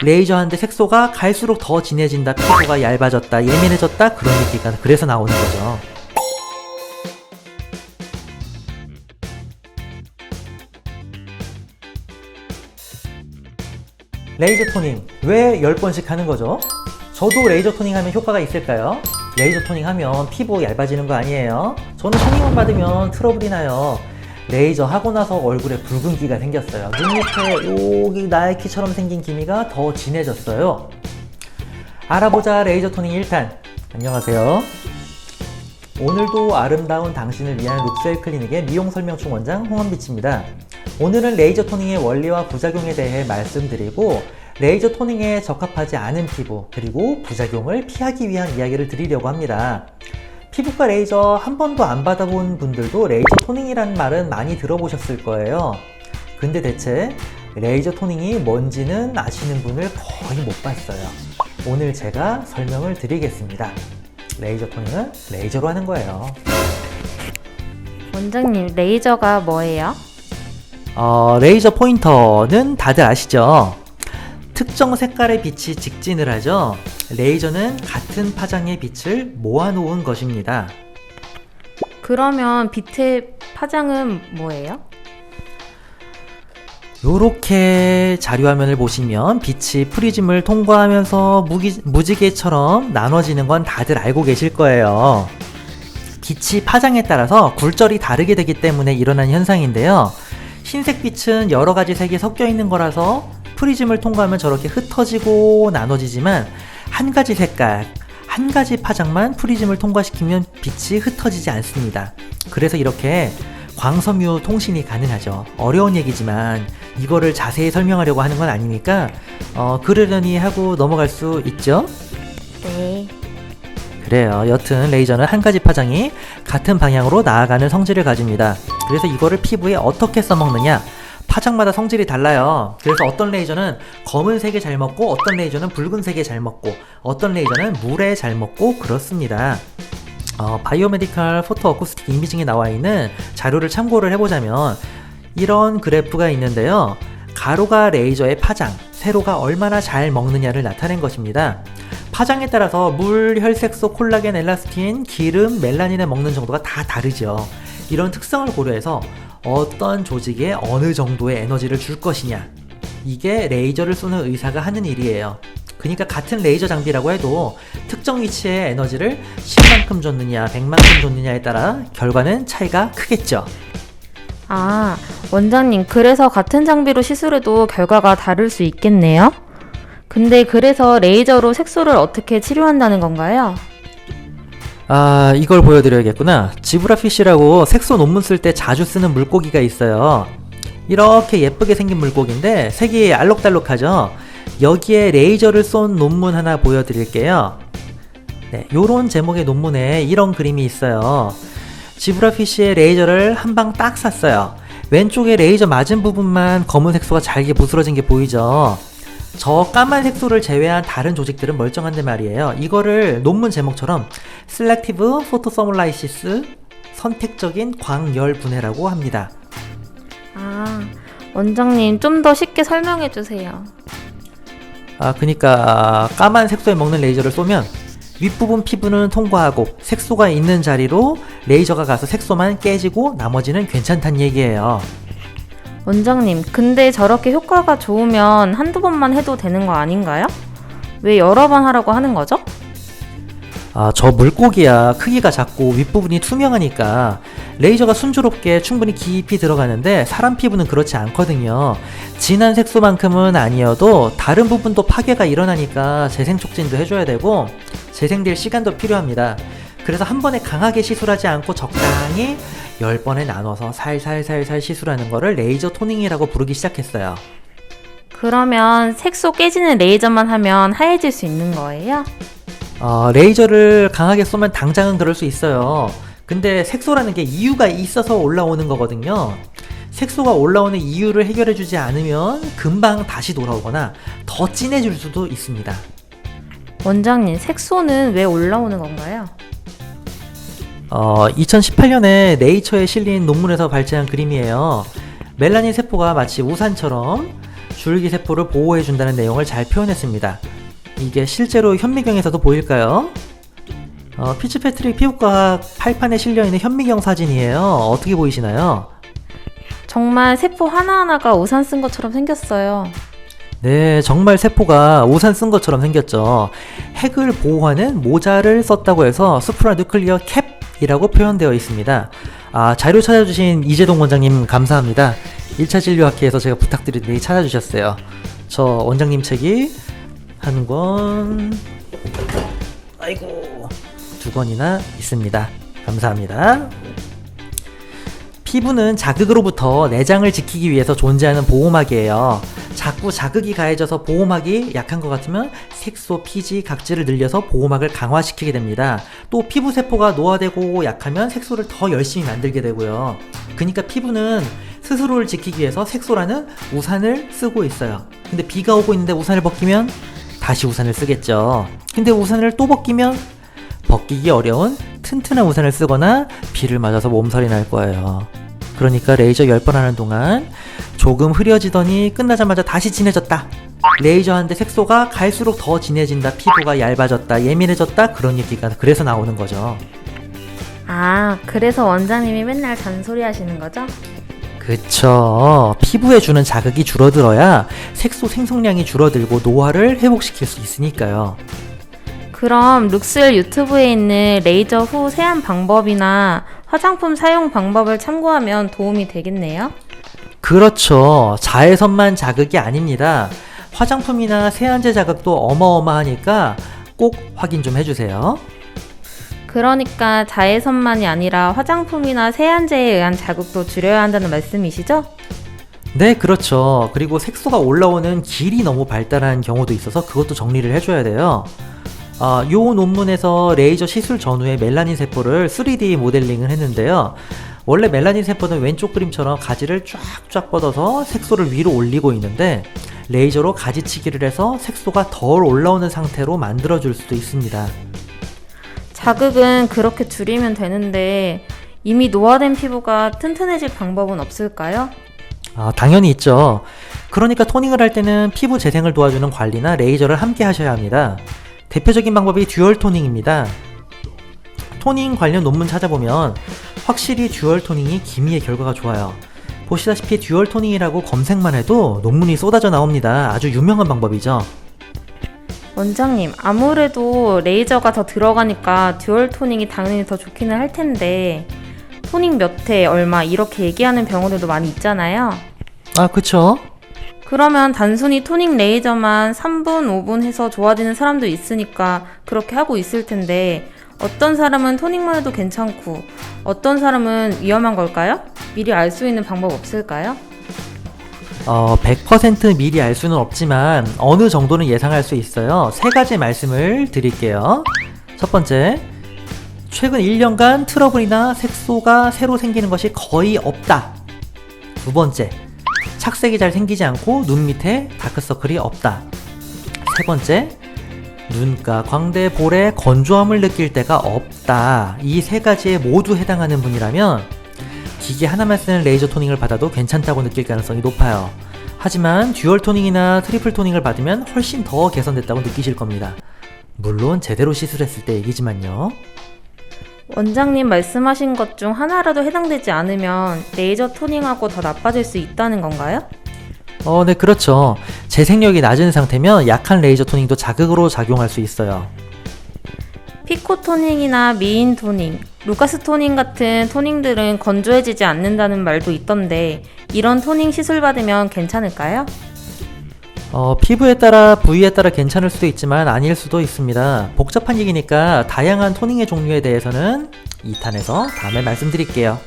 레이저하는데 색소가 갈수록 더 진해진다, 피부가 얇아졌다, 예민해졌다, 그런 얘기가 그래서 나오는 거죠. 레이저 토닝 왜 10번씩 하는 거죠? 저도 레이저 토닝 하면 효과가 있을까요? 레이저 토닝 하면 피부 얇아지는 거 아니에요? 저는 토닝만 받으면 트러블이 나요. 레이저 하고 나서 얼굴에 붉은기가 생겼어요. 눈 밑에 여기 나이키처럼 생긴 기미가 더 진해졌어요. 알아보자 레이저 토닝 1탄. 안녕하세요. 오늘도 아름다운 당신을 위한 룩셀 클리닉의 미용 설명충 원장 홍원비치입니다. 오늘은 레이저 토닝의 원리와 부작용에 대해 말씀드리고 레이저 토닝에 적합하지 않은 피부 그리고 부작용을 피하기 위한 이야기를 드리려고 합니다. 피부과 레이저 한 번도 안 받아본 분들도 레이저 토닝이라는 말은 많이 들어보셨을 거예요. 근데 대체 레이저 토닝이 뭔지는 아시는 분을 거의 못 봤어요. 오늘 제가 설명을 드리겠습니다. 레이저 토닝은 레이저로 하는 거예요. 원장님, 레이저가 뭐예요? 레이저 포인터는 다들 아시죠? 특정 색깔의 빛이 직진을 하죠. 레이저는 같은 파장의 빛을 모아놓은 것입니다. 그러면 빛의 파장은 뭐예요? 요렇게 자료화면을 보시면 빛이 프리즘을 통과하면서 무지개처럼 나눠지는 건 다들 알고 계실 거예요. 빛이 파장에 따라서 굴절이 다르게 되기 때문에 일어나는 현상인데요. 흰색 빛은 여러 가지 색이 섞여 있는 거라서 프리즘을 통과하면 저렇게 흩어지고 나눠지지만 한 가지 색깔, 한 가지 파장만 프리즘을 통과시키면 빛이 흩어지지 않습니다. 그래서 이렇게 광섬유 통신이 가능하죠. 어려운 얘기지만 이거를 자세히 설명하려고 하는 건 아니니까 그러려니 하고 넘어갈 수 있죠? 네. 그래요. 여튼 레이저는 한 가지 파장이 같은 방향으로 나아가는 성질을 가집니다. 그래서 이거를 피부에 어떻게 써먹느냐? 파장마다 성질이 달라요. 그래서 어떤 레이저는 검은색에 잘 먹고 어떤 레이저는 붉은색에 잘 먹고 어떤 레이저는 물에 잘 먹고 그렇습니다. 바이오메디컬 포토 어쿠스틱 이미징에 나와 있는 자료를 참고를 해보자면 이런 그래프가 있는데요. 가로가 레이저의 파장, 세로가 얼마나 잘 먹느냐를 나타낸 것입니다. 파장에 따라서 물, 혈색소, 콜라겐, 엘라스틴, 기름, 멜라닌을 먹는 정도가 다 다르죠. 이런 특성을 고려해서 어떤 조직에 어느 정도의 에너지를 줄 것이냐, 이게 레이저를 쏘는 의사가 하는 일이에요. 그러니까 같은 레이저 장비라고 해도 특정 위치에 에너지를 10만큼 줬느냐 100만큼 줬느냐에 따라 결과는 차이가 크겠죠. 아, 원장님, 그래서 같은 장비로 시술해도 결과가 다를 수 있겠네요? 근데 그래서 레이저로 색소를 어떻게 치료한다는 건가요? 이걸 보여드려야겠구나. 지브라피쉬라고 색소 논문 쓸 때 자주 쓰는 물고기가 있어요. 이렇게 예쁘게 생긴 물고기인데 색이 알록달록하죠. 여기에 레이저를 쏜 논문 하나 보여드릴게요. 네, 요런 제목의 논문에 이런 그림이 있어요. 지브라피쉬의 레이저를 한 방 딱 쐈어요. 왼쪽에 레이저 맞은 부분만 검은 색소가 잘게 부스러진 게 보이죠. 저 까만 색소를 제외한 다른 조직들은 멀쩡한데 말이에요. 이거를 논문 제목처럼 Selective Photothermolysis, 선택적인 광열 분해라고 합니다. 아, 원장님, 좀 더 쉽게 설명해 주세요. 그러니까 까만 색소에 먹는 레이저를 쏘면 윗부분 피부는 통과하고 색소가 있는 자리로 레이저가 가서 색소만 깨지고 나머지는 괜찮다는 얘기예요. 원장님, 근데 저렇게 효과가 좋으면 한두 번만 해도 되는 거 아닌가요? 왜 여러 번 하라고 하는 거죠? 저 물고기야 크기가 작고 윗부분이 투명하니까 레이저가 순조롭게 충분히 깊이 들어가는데 사람 피부는 그렇지 않거든요. 진한 색소만큼은 아니어도 다른 부분도 파괴가 일어나니까 재생 촉진도 해줘야 되고 재생될 시간도 필요합니다. 그래서 한 번에 강하게 시술하지 않고 적당히 10번에 나눠서 살살살살 시술하는 거를 레이저 토닝이라고 부르기 시작했어요. 그러면 색소 깨지는 레이저만 하면 하얘질 수 있는 거예요? 레이저를 강하게 쏘면 당장은 그럴 수 있어요. 근데 색소라는 게 이유가 있어서 올라오는 거거든요. 색소가 올라오는 이유를 해결해주지 않으면 금방 다시 돌아오거나 더 진해질 수도 있습니다. 원장님, 색소는 왜 올라오는 건가요? 2018년에 네이처에 실린 논문에서 발제한 그림이에요. 멜라닌 세포가 마치 우산처럼 줄기세포를 보호해준다는 내용을 잘 표현했습니다. 이게 실제로 현미경에서도 보일까요? 피츠패트릭 피부과학 팔판에 실려있는 현미경 사진이에요. 어떻게 보이시나요? 정말 세포 하나하나가 우산 쓴 것처럼 생겼어요. 네, 정말 세포가 우산 쓴 것처럼 생겼죠. 핵을 보호하는 모자를 썼다고 해서 수프라뉴클리어 캡이라고 표현되어 있습니다. 자료 찾아주신 이재동 원장님 감사합니다. 1차 진료학회에서 제가 부탁드렸더니 찾아주셨어요. 저 원장님 책이 한 권, 아이고, 2권이나 있습니다. 감사합니다. 피부는 자극으로부터 내장을 지키기 위해서 존재하는 보호막이에요. 자꾸 자극이 가해져서 보호막이 약한 것 같으면 색소, 피지, 각질을 늘려서 보호막을 강화시키게 됩니다. 또 피부세포가 노화되고 약하면 색소를 더 열심히 만들게 되고요. 그러니까 피부는 스스로를 지키기 위해서 색소라는 우산을 쓰고 있어요. 근데 비가 오고 있는데 우산을 벗기면 다시 우산을 쓰겠죠. 근데 우산을 또 벗기면 벗기기 어려운 튼튼한 우산을 쓰거나 비를 맞아서 몸살이 날 거예요. 그러니까 레이저 10번 하는 동안 조금 흐려지더니 끝나자마자 다시 진해졌다. 레이저 하는데 색소가 갈수록 더 진해진다. 피부가 얇아졌다. 예민해졌다. 그런 얘기가 그래서 나오는 거죠. 그래서 원장님이 맨날 잔소리 하시는 거죠? 그쵸. 피부에 주는 자극이 줄어들어야 색소 생성량이 줄어들고 노화를 회복시킬 수 있으니까요. 그럼 룩스웰 유튜브에 있는 레이저 후 세안 방법이나 화장품 사용 방법을 참고하면 도움이 되겠네요? 그렇죠. 자외선만 자극이 아닙니다. 화장품이나 세안제 자극도 어마어마하니까 꼭 확인 좀 해주세요. 그러니까 자외선만이 아니라 화장품이나 세안제에 의한 자극도 줄여야 한다는 말씀이시죠? 네, 그렇죠. 그리고 색소가 올라오는 길이 너무 발달한 경우도 있어서 그것도 정리를 해줘야 돼요. 요 논문에서 레이저 시술 전후에 멜라닌 세포를 3D 모델링을 했는데요. 원래 멜라닌 세포는 왼쪽 그림처럼 가지를 쫙쫙 뻗어서 색소를 위로 올리고 있는데 레이저로 가지치기를 해서 색소가 덜 올라오는 상태로 만들어줄 수도 있습니다. 자극은 그렇게 줄이면 되는데 이미 노화된 피부가 튼튼해질 방법은 없을까요? 당연히 있죠. 그러니까 토닝을 할 때는 피부 재생을 도와주는 관리나 레이저를 함께 하셔야 합니다. 대표적인 방법이 듀얼 토닝입니다. 토닝 관련 논문 찾아보면 확실히 듀얼 토닝이 기미의 결과가 좋아요. 보시다시피 듀얼 토닝이라고 검색만 해도 논문이 쏟아져 나옵니다. 아주 유명한 방법이죠. 원장님, 아무래도 레이저가 더 들어가니까 듀얼 토닝이 당연히 더 좋기는 할 텐데 토닝 몇 회, 얼마 이렇게 얘기하는 병원들도 많이 있잖아요. 그쵸. 그러면 단순히 토닝 레이저만 3분, 5분 해서 좋아지는 사람도 있으니까 그렇게 하고 있을 텐데 어떤 사람은 토닝만 해도 괜찮고 어떤 사람은 위험한 걸까요? 미리 알 수 있는 방법 없을까요? 100% 미리 알 수는 없지만 어느 정도는 예상할 수 있어요. 3가지 말씀을 드릴게요. 첫 번째, 최근 1년간 트러블이나 색소가 새로 생기는 것이 거의 없다. 두 번째, 착색이 잘 생기지 않고 눈 밑에 다크서클이 없다. 세 번째, 눈가, 광대, 볼에 건조함을 느낄 때가 없다. 이 3가지에 모두 해당하는 분이라면 기계 하나만 쓰는 레이저 토닝을 받아도 괜찮다고 느낄 가능성이 높아요. 하지만 듀얼 토닝이나 트리플 토닝을 받으면 훨씬 더 개선됐다고 느끼실 겁니다. 물론 제대로 시술했을 때 얘기지만요. 원장님 말씀하신 것 중 하나라도 해당되지 않으면 레이저 토닝하고 더 나빠질 수 있다는 건가요? 네, 그렇죠. 재생력이 낮은 상태면 약한 레이저 토닝도 자극으로 작용할 수 있어요. 피코 토닝이나 미인 토닝, 루카스 토닝 같은 토닝들은 건조해지지 않는다는 말도 있던데 이런 토닝 시술 받으면 괜찮을까요? 피부에 따라 부위에 따라 괜찮을 수도 있지만 아닐 수도 있습니다. 복잡한 얘기니까 다양한 토닝의 종류에 대해서는 2탄에서 다음에 말씀드릴게요.